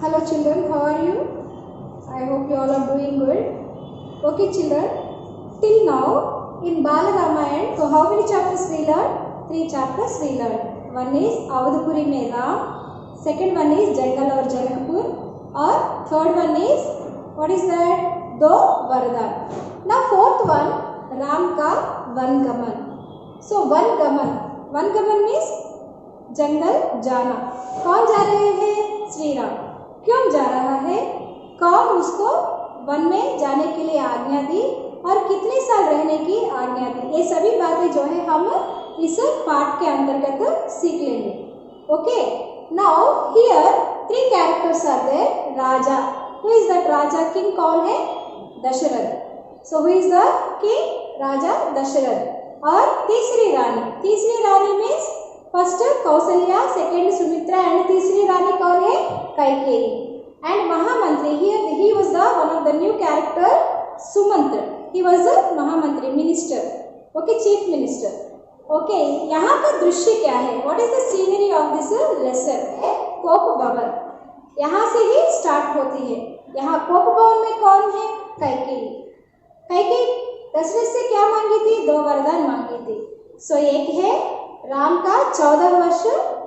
Hello children, how are you? I hope you all are doing good. Okay children, till now in Bala Ramayana, so how many chapters we learned? 3 chapters we learned. One is Avadhpuri mein Ram, second one is Jangal aur Janakpur, or third one is, what is that? Do Vardhan. Now fourth one, Ram ka Vangaman. So Vangaman means जंगल जाना. कौन जा रहे हैं? श्री राम. क्यों जा रहा है? कौन उसको वन में जाने के लिए आज्ञा दी और कितने साल रहने की आज्ञा दी? ये सभी बातें जो है हम इस पाठ के अंतर्गत सीख लेंगे. Okay, now here 3 characters are there. Raja, who is that raja? King कौन है? Dasharath. So who is the king? Raja Dasharath. और तीसरी रानी means first Kaushalya, second Sumitra and तीसरी रानी कौन है? Kaikeyi. And mahamantri, here he was the one of the new character, Sumantra. He was the mahamantri, minister. Okay, chief minister. Okay, यहाँ का दृश्य क्या है? What is the scenery of this lesson? Kop Bhavan. यहाँ से ही स्टार्ट होती है. यहाँ कोप भवन में कौन है? कैकेयी दशरथ से क्या मांगी थी? 2 वरदान मांगी थी. सो एक है राम का 14 वर्ष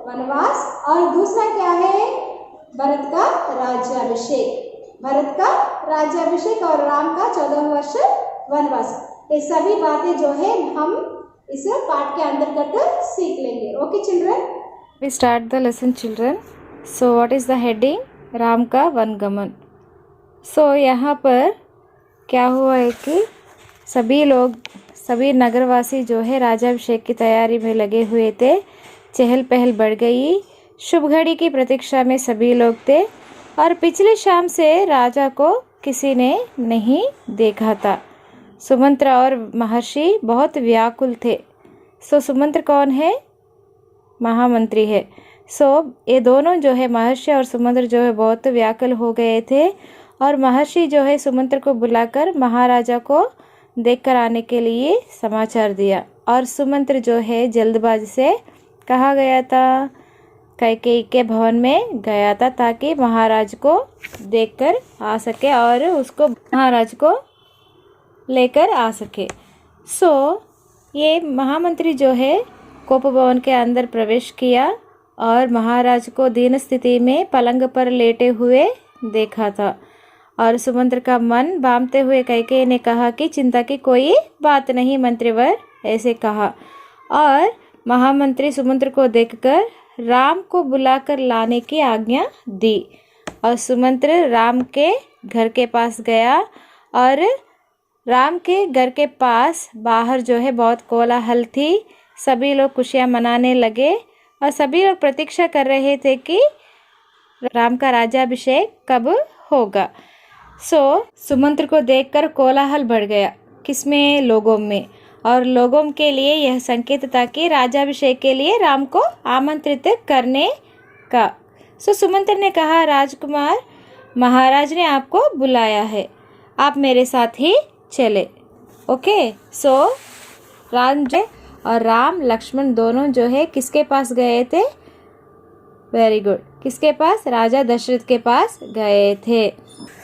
वनवास और दूसरा क्या है? भरत का राज्याभिषेक और राम का 14 वर्ष वनवास. ये सभी बातें जो है हम इस पाठ के अंतर्गत सीख लेंगे. Okay children, We start the lesson children. So what is the heading? Ram का वनगमन. So यहाँ पर क्या हुआ है कि सभी नगरवासी जो है राजाभिषेक की तैयारी में लगे हुए थे. चहल पहल बढ़ गई. शुभ घड़ी की प्रतीक्षा में सभी लोग थे और पिछली शाम से राजा को किसी ने नहीं देखा था. सुमंत्र और महर्षि बहुत व्याकुल थे. सो सुमंत्र कौन है? महामंत्री है. सो ये दोनों जो है महर्षि और सुमंत्र जो है बहुत व्याकुल हो गए थे और महर्षि जो है सुमंत्र को बुलाकर महाराजा को देखकर आने के लिए समाचार दिया. और सुमंत्र जो है जल्दबाजी से कहा गया था? कैकेयी के भवन में गया था ताकि महाराज को देखकर आ सके और उसको महाराज को लेकर आ सके. सो ये महामंत्री जो है कोप भवन के अंदर प्रवेश किया और महाराज को दीन स्थिति में पलंग पर लेटे हुए देखा था. और सुमंत्र का मन बांधते हुए कैकेयी ने कहा कि चिंता की कोई बात नहीं मंत्रीवर, ऐसे कहा. और महामंत्री सुमंत्र को देखकर राम को बुलाकर लाने की आज्ञा दी. और सुमंत्र राम के घर के पास गया और राम के घर के पास बाहर जो है बहुत कोलाहल थी. सभी लोग खुशियाँ मनाने लगे और सभी लोग प्रतीक्षा कर रहे थे कि राम का राज्याभिषेक कब होगा. सो सुमंत्र को देखकर कोलाहल बढ़ गया. किसमें? लोगों में. और लोगों के लिए यह संकेत था कि राज्याभिषेक के लिए राम को आमंत्रित करने का. सो सुमंत्र ने कहा, राजकुमार, महाराज ने आपको बुलाया है, आप मेरे साथ ही चले. ओके, सो राम लक्ष्मण दोनों जो है किसके पास गए थे? Very good. किसके पास? राजा दशरथ के पास गए थे.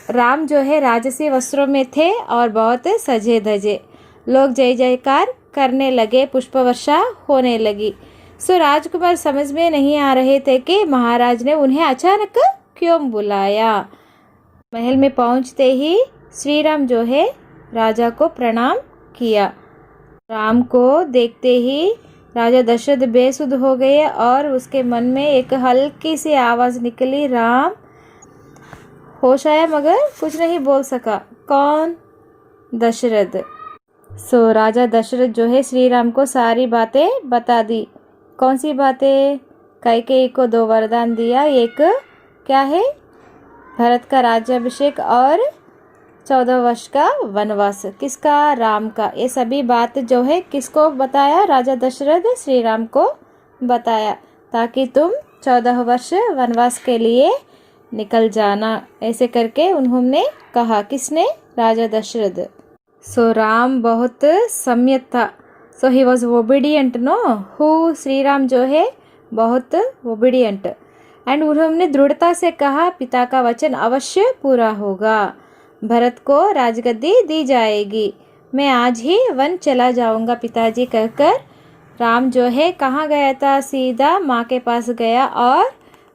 राम जो है राजसी वस्त्रों में थे और बहुत सजे धजे. लोग जय जयकार करने लगे, पुष्प वर्षा होने लगी. सो राजकुमार समझ में नहीं आ रहे थे कि महाराज ने उन्हें अचानक क्यों बुलाया. महल में पहुंचते ही श्री राम जो है राजा को प्रणाम किया. राम को देखते ही राजा दशरथ बेसुध हो गए और उसके मन में एक हल्की सी आवाज निकली, राम. होश आया मगर कुछ नहीं बोल सका. कौन? दशरथ. सो राजा दशरथ जो है श्री राम को सारी बातें बता दी. कौन सी बातें? कैकेयी को 2 वरदान दिया. एक क्या है? भरत का राज्याभिषेक और 14 वर्ष का वनवास. किसका? राम का. ये सभी बात जो है किसको बताया? राजा दशरथ श्री राम को बताया ताकि तुम 14 वर्ष वनवास के लिए निकल जाना. ऐसे करके उन्होंने कहा. किसने? राजा दशरथ. सो राम बहुत सम्यक था. So he was obedient. No who? Shri Ram जो है बहुत ओबीडियंट. एंड उन्होंने दृढ़ता से कहा पिता का वचन अवश्य पूरा होगा, भरत को राजगद्दी दी जाएगी, मैं आज ही वन चला जाऊंगा पिताजी कहकर राम जो है कहाँ गया था, सीधा माँ के पास गया और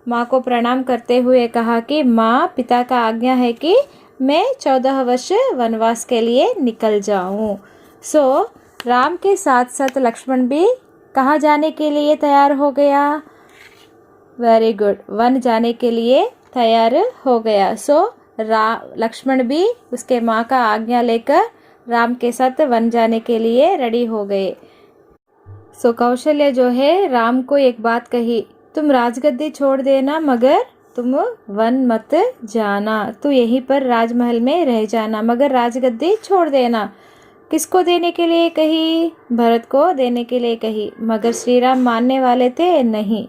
माँ को प्रणाम करते हुए कहा कि माँ, पिता का आज्ञा है कि मैं 14 वर्ष वनवास के लिए निकल जाऊं। सो राम के साथ साथ लक्ष्मण भी कहाँ जाने के लिए तैयार हो गया? वेरी गुड, वन जाने के लिए तैयार हो गया। सो लक्ष्मण भी उसके माँ का आज्ञा लेकर राम के साथ वन जाने के लिए रेडी हो गए। सो कौशल्य जो है राम को एक बात कही, तुम राजगद्दी छोड़ देना मगर तुम वन मत जाना, तू यहीं पर राजमहल में रह जाना मगर राजगद्दी छोड़ देना। किसको देने के लिए कही? भरत को देने के लिए कही, मगर श्री राम मानने वाले थे नहीं।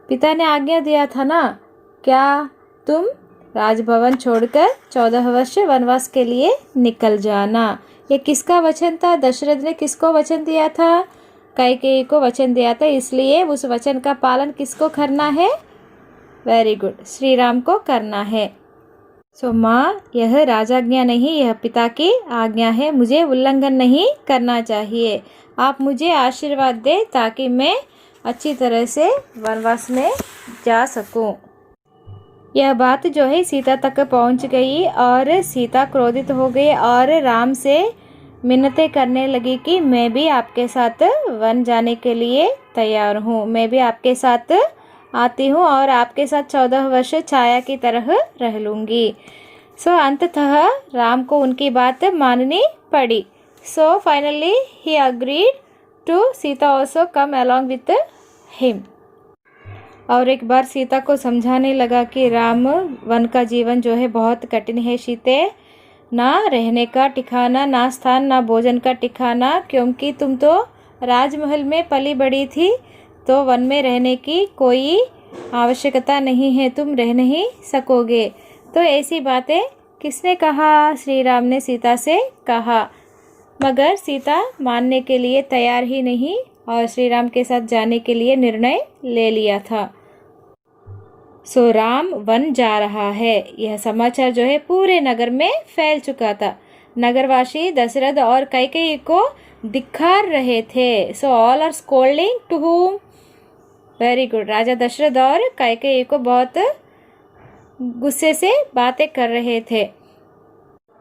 पिता ने आज्ञा दिया था ना, क्या तुम राजभवन छोड़कर 14 वर्ष वनवास के लिए निकल जाना। ये किसका वचन था? दशरथ ने किसको वचन दिया था? कैकेयी को वचन दिया था, इसलिए उस वचन का पालन किसको करना है? वेरी गुड, श्री राम को करना है। सो माँ, यह राजाज्ञा नहीं, यह पिता की आज्ञा है, मुझे उल्लंघन नहीं करना चाहिए। आप मुझे आशीर्वाद दे ताकि मैं अच्छी तरह से वनवास में जा सकूं। यह बात जो है सीता तक पहुंच गई और सीता क्रोधित हो गई और राम से मिन्नतें करने लगी कि मैं भी आपके साथ वन जाने के लिए तैयार हूँ, मैं भी आपके साथ आती हूँ और आपके साथ 14 वर्ष छाया की तरह रह लूँगी। सो अंततः राम को उनकी बात माननी पड़ी। सो फाइनली ही agreed to Sita also come along with him. और एक बार सीता को समझाने लगा कि राम, वन का जीवन जो है बहुत कठिन है सीते, ना रहने का ठिकाना, ना स्थान, ना भोजन का ठिकाना, क्योंकि तुम तो राजमहल में पली बड़ी थी, तो वन में रहने की कोई आवश्यकता नहीं है, तुम रह नहीं सकोगे। तो ऐसी बातें किसने कहा? श्री राम ने सीता से कहा, मगर सीता मानने के लिए तैयार ही नहीं और श्री राम के साथ जाने के लिए निर्णय ले लिया था। सो राम वन जा रहा है, यह समाचार जो है पूरे नगर में फैल चुका था। नगरवासी दशरथ और कैकेयी को धिक्कार रहे थे। So all are scolding to whom? Very good, Raja Dasharath और कैकेयी को बहुत गुस्से से बातें कर रहे थे।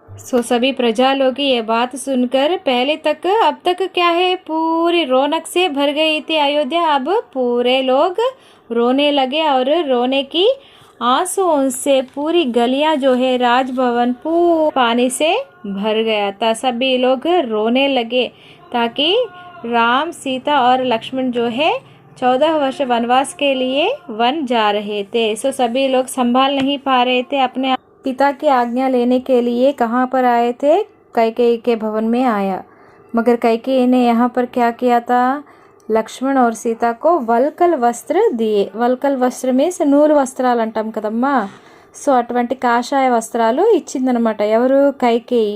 सो सभी प्रजा लोग ये बात सुनकर पहले तक अब तक क्या है, पूरी रौनक से भर गई थी अयोध्या। अब पूरे लोग रोने लगे और रोने की आंसुओं से पूरी गलियां जो है राजभवन पूरा पानी से भर गया था। सभी लोग रोने लगे ताकि राम, सीता और लक्ष्मण जो है 14 वर्ष वनवास के लिए वन जा रहे थे। सो सभी लोग संभाल नहीं पा रहे थे अपने पिता की आज्ञा लेने के लिए। कहाँ पर आए थे? कैकेयी के भवन में आया, मगर कैकेयी ने यहाँ पर क्या किया था? लक्ष्मण और सीता को वल्कल वस्त्र दिए। వల్కల్ వస్త్రం మీన్స్ నూలు వస్త్రాలు అంటాం కదమ్మా. సో అటువంటి కాషాయ వస్త్రాలు ఇచ్చిందనమాట. ఎవరు? कैकेयी.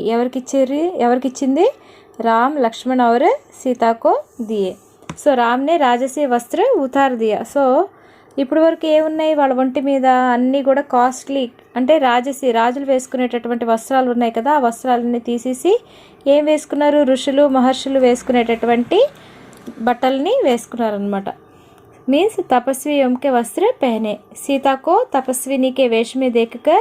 ఎవరికిచ్చింది? राम, लक्ष्मण और सीता को दिए. సో రామ్ ने రాజసీ వస్త్ర ఉతార్ दिया. సో ఇప్పుడు వరకు ఏమున్నాయి వాళ్ళ ఒంటి మీద? అన్నీ కూడా కాస్ట్లీ అంటే రాజులు వేసుకునేటటువంటి వస్త్రాలు ఉన్నాయి కదా, ఆ వస్త్రాలన్నీ తీసేసి ఏం వేసుకున్నారు? ఋషులు, మహర్షులు వేసుకునేటటువంటి बटलनी वेसुकुन्नारन्नमाट. मीन्स तपस्वियों के वस्त्र पहने. सीता को तपस्विनी के वेश में देखकर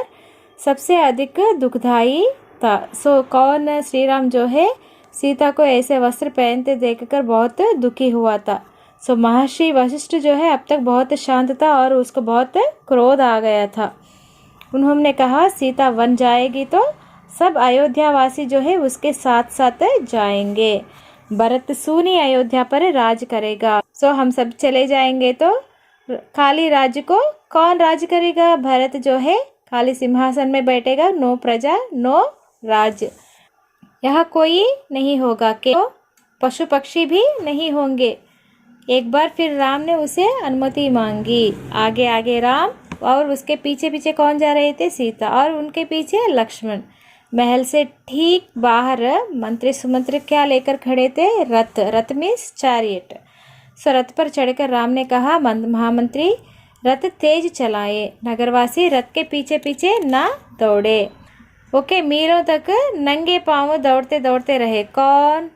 सबसे अधिक दुखदाई था. सो कौन? श्री राम जो है सीता को ऐसे वस्त्र पहनते देखकर बहुत दुखी हुआ था. सो महर्षि वशिष्ठ जो है अब तक बहुत शांत था और उसको बहुत क्रोध आ गया था. उन्होंने कहा सीता वन जाएगी तो सब अयोध्यावासी जो है उसके साथ साथ जाएंगे. भरत सूनी अयोध्या पर राज करेगा. सो हम सब चले जाएंगे तो खाली राज्य को कौन राज करेगा? भरत जो है खाली सिंहासन में बैठेगा. नो प्रजा, नो राज. यहाँ कोई नहीं होगा, कि पशु पक्षी भी नहीं होंगे. एक बार फिर राम ने उसे अनुमति मांगी. आगे आगे राम और उसके पीछे पीछे कौन जा रहे थे? सीता और उनके पीछे लक्ष्मण. महल से ठीक बाहर मंत्री सुमंत्री क्या लेकर खड़े थे? रथ. रथ मीन्स चैरियट. सो रथ पर चढ़कर राम ने कहा, महामंत्री रथ तेज चलाए, नगरवासी रथ के पीछे पीछे ना दौड़े। ओके, मीलों तक नंगे पांव दौड़ते दौड़ते रहे। कौन?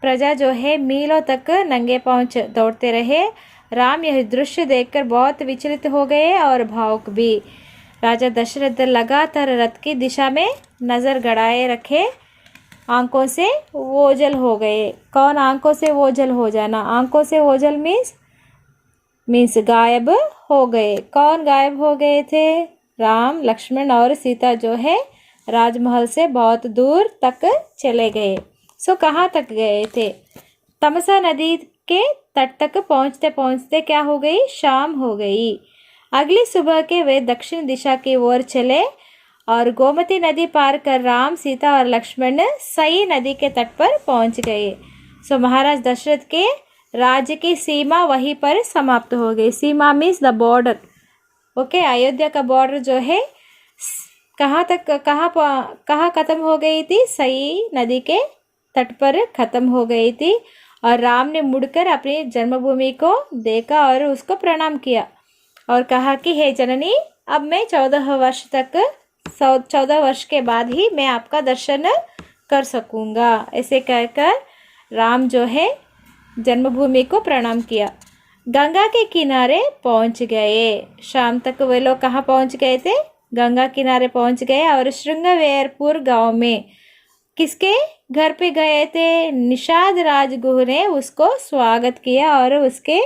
प्रजा जो है मीलों तक नंगे पांव दौड़ते रहे। राम यह दृश्य देखकर बहुत विचलित हो गए और भावुक भी। राजा दशरथ लगातार रथ की दिशा में नजर गड़ाए रखे, आंखों से ओझल हो गए। कौन? आंखों से ओझल हो जाना। आंखों से ओझल मीन्स गायब हो गए। कौन गायब हो गए थे? राम, लक्ष्मण और सीता जो है राजमहल से बहुत दूर तक चले गए। सो कहाँ तक गए थे? तमसा नदी के तट तक पहुँचते पहुँचते क्या हो गई? शाम हो गई। अगली सुबह के वे दक्षिण दिशा की ओर चले और गोमती नदी पार कर राम, सीता और लक्ष्मण सई नदी के तट पर पहुंच गए। सो महाराज दशरथ के राज्य की सीमा वहीं पर समाप्त हो गई। सीमा means the border. Okay, Ayodhya का बॉर्डर जो है कहाँ खत्म हो गई थी? सई नदी के तट पर खत्म हो गई थी। और राम ने मुड़कर अपनी जन्मभूमि को देखा और उसको प्रणाम किया और कहा कि हे जननी, अब मैं 14 वर्ष के बाद ही मैं आपका दर्शन कर सकूंगा। ऐसे कहकर राम जो है जन्मभूमि को प्रणाम किया। गंगा के किनारे पहुंच गए। शाम तक वे लोग कहाँ पहुंच गए थे? गंगा किनारे पहुंच गए और श्रृंगवेरपुर गांव में किसके घर पे गए थे? निषाद राजगुरु ने उसको स्वागत किया और उसके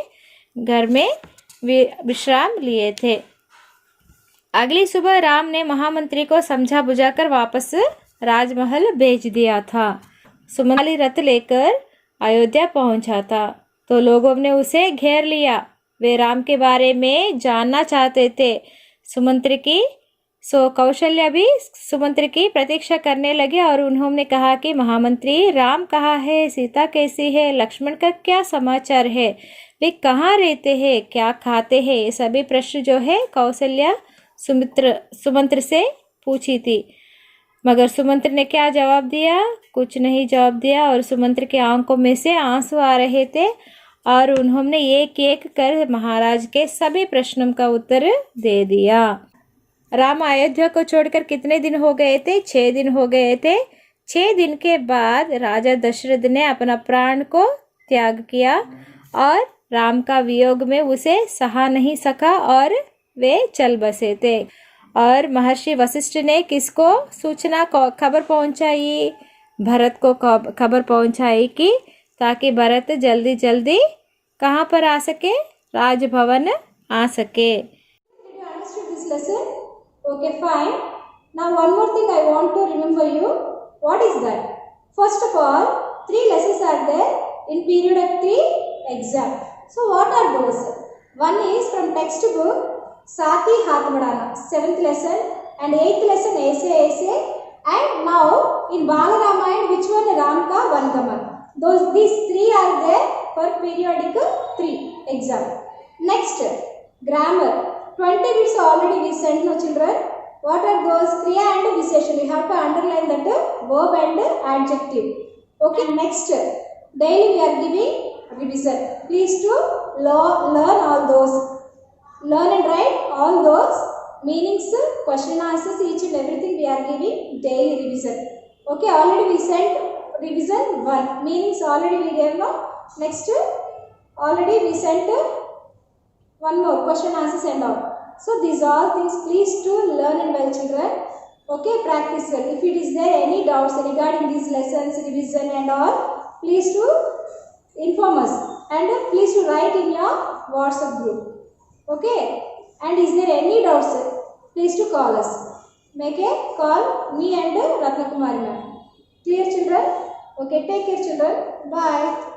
घर में विश्राम लिए थे। अगली सुबह राम ने महामंत्री को समझा बुझाकर वापस राजमहल भेज दिया था। सुमंत रथ लेकर अयोध्या पहुंचा था तो लोगों ने उसे घेर लिया। वे राम के बारे में जानना चाहते थे। कौशल्या भी सुमंत्र की प्रतीक्षा करने लगे और उन्होंने कहा कि महामंत्री, राम कहाँ है? सीता कैसी है? लक्ष्मण का क्या समाचार है? वे कहाँ रहते हैं? क्या खाते हैं? ये सभी प्रश्न जो है कौशल्या सुमंत्र से पूछी थी। मगर सुमंत्र ने क्या जवाब दिया? कुछ नहीं जवाब दिया। और सुमंत्र के आंखों में से आंसू आ रहे थे और उन्होंने एक एक कर महाराज के सभी प्रश्नों का उत्तर दे दिया। राम अयोध्या को छोड़कर कितने दिन हो गए थे? 6 दिन हो गए थे। 6 दिन के बाद राजा दशरथ ने अपना प्राण को त्याग किया और राम का वियोग में उसे सहा नहीं सका और वे चल बसे थे। और महर्षि वशिष्ठ ने किसको सूचना खबर पहुंचाई? भरत को खबर पहुंचाई कि ताकि भरत जल्दी जल्दी कहाँ पर आ सके? राजभवन आ सके। Okay, fine. Now one more thing I want to remember you. What is that? First of all, 3 lessons are there in period 3 exam. So what are those? One is from textbook Saath Hi Haath Badhana, 7th lesson, and 8th lesson ऐसे and now in Bala Ramayana which one? Ram ka Vangaman. These 3 are there for periodic 3 exam. Next, grammar. 20 bits already we sent, no children. What are those? Kriya and Visheshan. You have to underline that verb and adjective. Okay, next, daily we are giving revision. Please to learn all those. Learn and write all those meanings, question answers, each and everything we are giving daily revision. Okay, already we sent revision 1. Meanings already we gave, no? Next, already we sent one more question answers and all. So these all things please to learn and well children. Okay, practice well. If it is there any doubts regarding these lessons, revision and all, please to inform us and please to write in your WhatsApp group. Okay, and is there any doubts, please to call us. Make a call me and Ratnakumari ma'am. Clear children? Okay, take care children. Bye.